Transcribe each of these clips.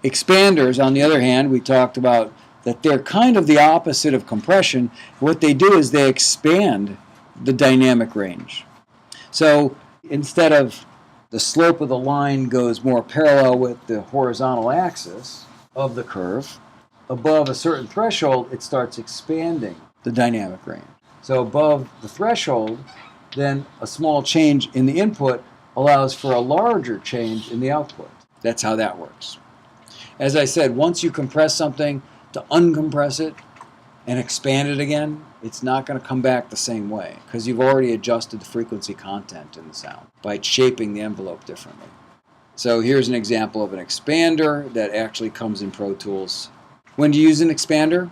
Expanders, on the other hand, we talked about that they're kind of the opposite of compression. What they do is they expand the dynamic range. So instead of the slope of the line goes more parallel with the horizontal axis of the curve, above a certain threshold, it starts expanding the dynamic range. So above the threshold, then a small change in the input allows for a larger change in the output. That's how that works. As I said, once you compress something, to uncompress it and expand it again, it's not going to come back the same way because you've already adjusted the frequency content in the sound by shaping the envelope differently. So here's an example of an expander that actually comes in Pro Tools. When do you use an expander?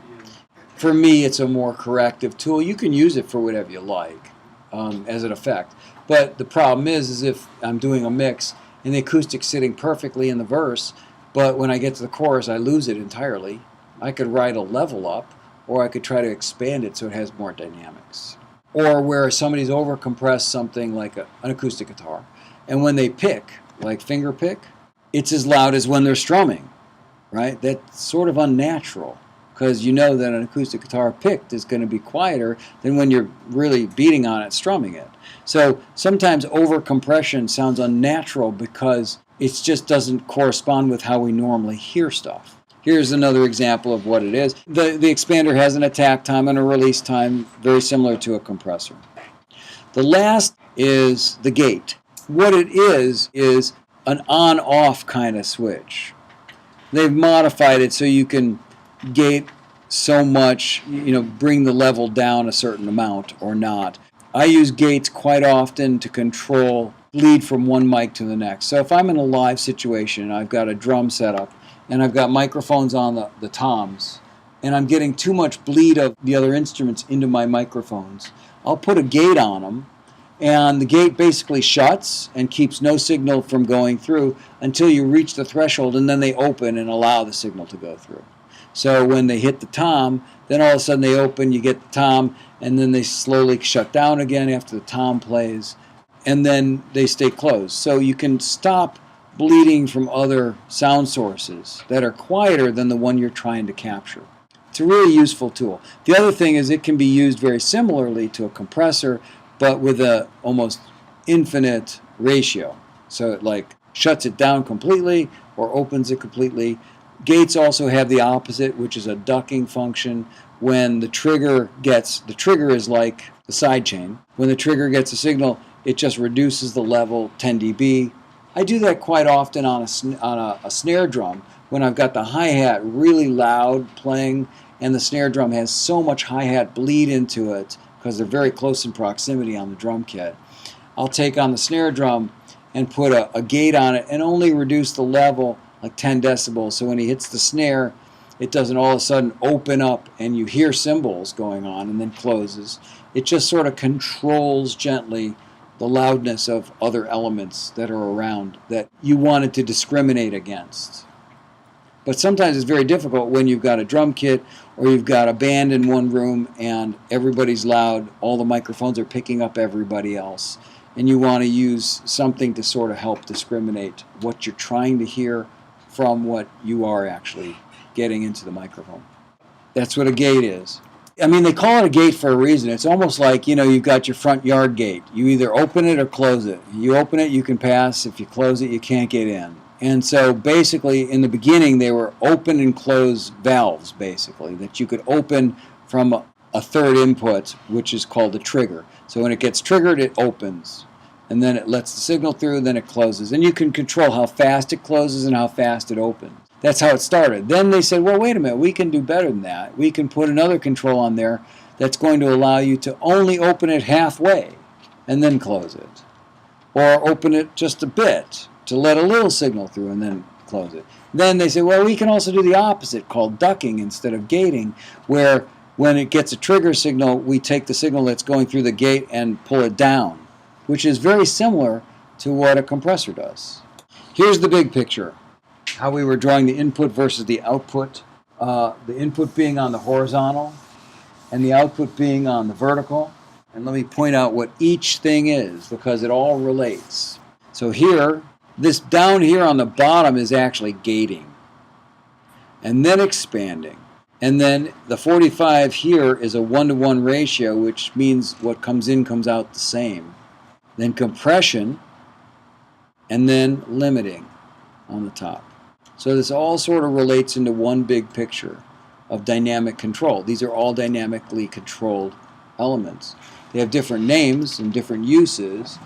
For me, it's a more corrective tool. You can use it for whatever you like as an effect. But the problem is if I'm doing a mix and the acoustic's sitting perfectly in the verse, but when I get to the chorus, I lose it entirely. I could write a level up, or I could try to expand it so it has more dynamics. Or where somebody's overcompressed something like an acoustic guitar, and when they pick, like finger pick, it's as loud as when they're strumming, right? That's sort of unnatural, because you know that an acoustic guitar picked is going to be quieter than when you're really beating on it, strumming it. So sometimes overcompression sounds unnatural because it just doesn't correspond with how we normally hear stuff. Here's another example of what it is. The expander has an attack time and a release time very similar to a compressor. The last is the gate. What it is an on-off kind of switch. They've modified it so you can gate so much, bring the level down a certain amount or not. I use gates quite often to control bleed from one mic to the next. So if I'm in a live situation and I've got a drum set up and I've got microphones on the toms and I'm getting too much bleed of the other instruments into my microphones, I'll put a gate on them, and the gate basically shuts and keeps no signal from going through until you reach the threshold, and then they open and allow the signal to go through. So when they hit the tom, then all of a sudden they open, you get the tom, and then they slowly shut down again after the tom plays, and then they stay closed. So you can stop bleeding from other sound sources that are quieter than the one you're trying to capture. It's a really useful tool. The other thing is it can be used very similarly to a compressor, but with a almost infinite ratio. So it like shuts it down completely or opens it completely. Gates also have the opposite, which is a ducking function. When the trigger is like the sidechain. When the trigger gets a signal, it just reduces the level 10 dB. I do that quite often on a snare drum when I've got the hi-hat really loud playing and the snare drum has so much hi-hat bleed into it because they're very close in proximity on the drum kit. I'll take on the snare drum and put a gate on it and only reduce the level like 10 decibels. So when he hits the snare, it doesn't all of a sudden open up and you hear cymbals going on and then closes. It just sort of controls gently the loudness of other elements that are around that you wanted to discriminate against. But sometimes it's very difficult when you've got a drum kit or you've got a band in one room and everybody's loud, all the microphones are picking up everybody else, and you want to use something to sort of help discriminate what you're trying to hear from what you are actually getting into the microphone. That's what a gate is. I mean, they call it a gate for a reason. It's almost like, you've got your front yard gate. You either open it or close it. You open it, you can pass. If you close it, you can't get in. And so basically, in the beginning, they were open and close valves, basically, that you could open from a third input, which is called the trigger. So when it gets triggered, it opens. And then it lets the signal through, then it closes. And you can control how fast it closes and how fast it opens. That's how it started. Then they said, well, wait a minute, we can do better than that. We can put another control on there that's going to allow you to only open it halfway and then close it. Or open it just a bit to let a little signal through and then close it. Then they said, well, we can also do the opposite, called ducking instead of gating, where when it gets a trigger signal, we take the signal that's going through the gate and pull it down, which is very similar to what a compressor does. Here's the big picture. How we were drawing the input versus the output. The input being on the horizontal and the output being on the vertical. And let me point out what each thing is because it all relates. So here, this down here on the bottom is actually gating. and then expanding. And then the 45 here is a 1-to-1 ratio, which means what comes in comes out the same. Then compression, and then limiting on the top. So this all sort of relates into one big picture of dynamic control. These are all dynamically controlled elements. They have different names and different uses,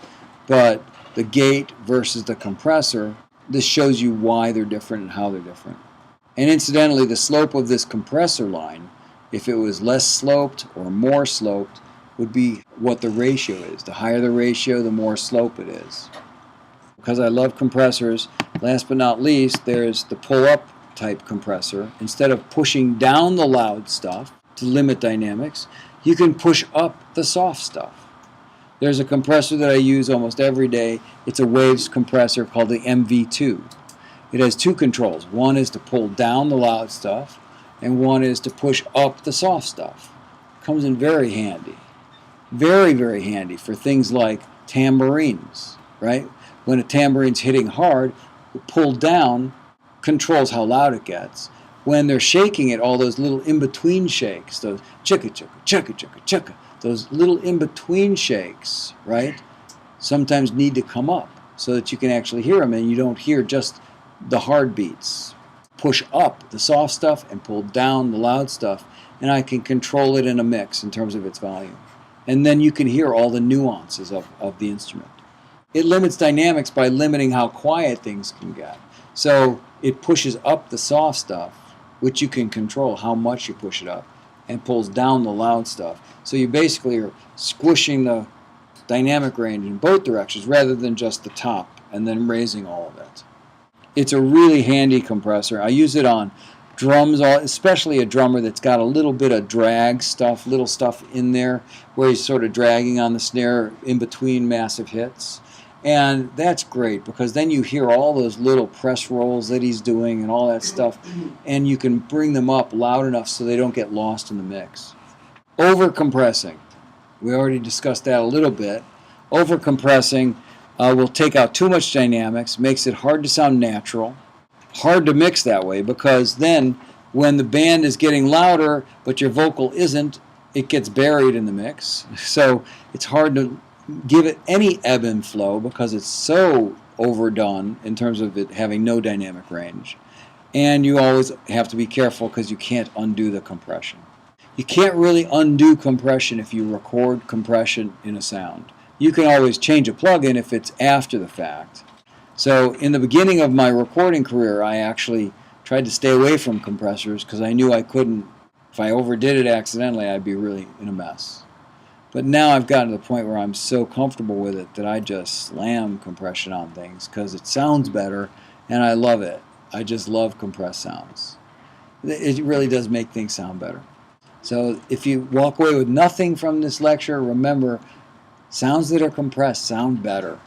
but the gate versus the compressor, this shows you why they're different and how they're different. And incidentally, the slope of this compressor line, if it was less sloped or more sloped, would be what the ratio is. The higher the ratio, the more slope it is. Because I love compressors, last but not least, there's the pull-up type compressor. Instead of pushing down the loud stuff to limit dynamics, you can push up the soft stuff. There's a compressor that I use almost every day. It's a Waves compressor called the MV2. It has two controls. One is to pull down the loud stuff, and one is to push up the soft stuff. Comes in very handy. Very, very handy for things like tambourines, right? When a tambourine's hitting hard, pull down controls how loud it gets. When they're shaking it, all those little in-between shakes, those chicka chicka, chicka chicka, chicka, those little in-between shakes, right, sometimes need to come up so that you can actually hear them and you don't hear just the hard beats. Push up the soft stuff and pull down the loud stuff, and I can control it in a mix in terms of its volume. And then you can hear all the nuances of the instrument. It limits dynamics by limiting how quiet things can get. So it pushes up the soft stuff, which you can control how much you push it up, and pulls down the loud stuff. So you basically are squishing the dynamic range in both directions rather than just the top and then raising all of it. It's a really handy compressor. I use it on drums, especially a drummer that's got a little bit of drag stuff, little stuff in there where he's sort of dragging on the snare in between massive hits. And that's great because then you hear all those little press rolls that he's doing and all that stuff, and you can bring them up loud enough so they don't get lost in the mix. Overcompressing. We already discussed that a little bit. Overcompressing will take out too much dynamics, makes it hard to sound natural, hard to mix that way because then when the band is getting louder but your vocal isn't, it gets buried in the mix. So it's hard to give it any ebb and flow because it's so overdone in terms of it having no dynamic range. And you always have to be careful because you can't undo the compression. You can't really undo compression if you record compression in a sound. You can always change a plugin if it's after the fact. So in the beginning of my recording career, I actually tried to stay away from compressors because I knew I couldn't, if I overdid it accidentally, I'd be really in a mess. But now I've gotten to the point where I'm so comfortable with it that I just slam compression on things because it sounds better and I love it. I just love compressed sounds. It really does make things sound better. So if you walk away with nothing from this lecture, remember, sounds that are compressed sound better.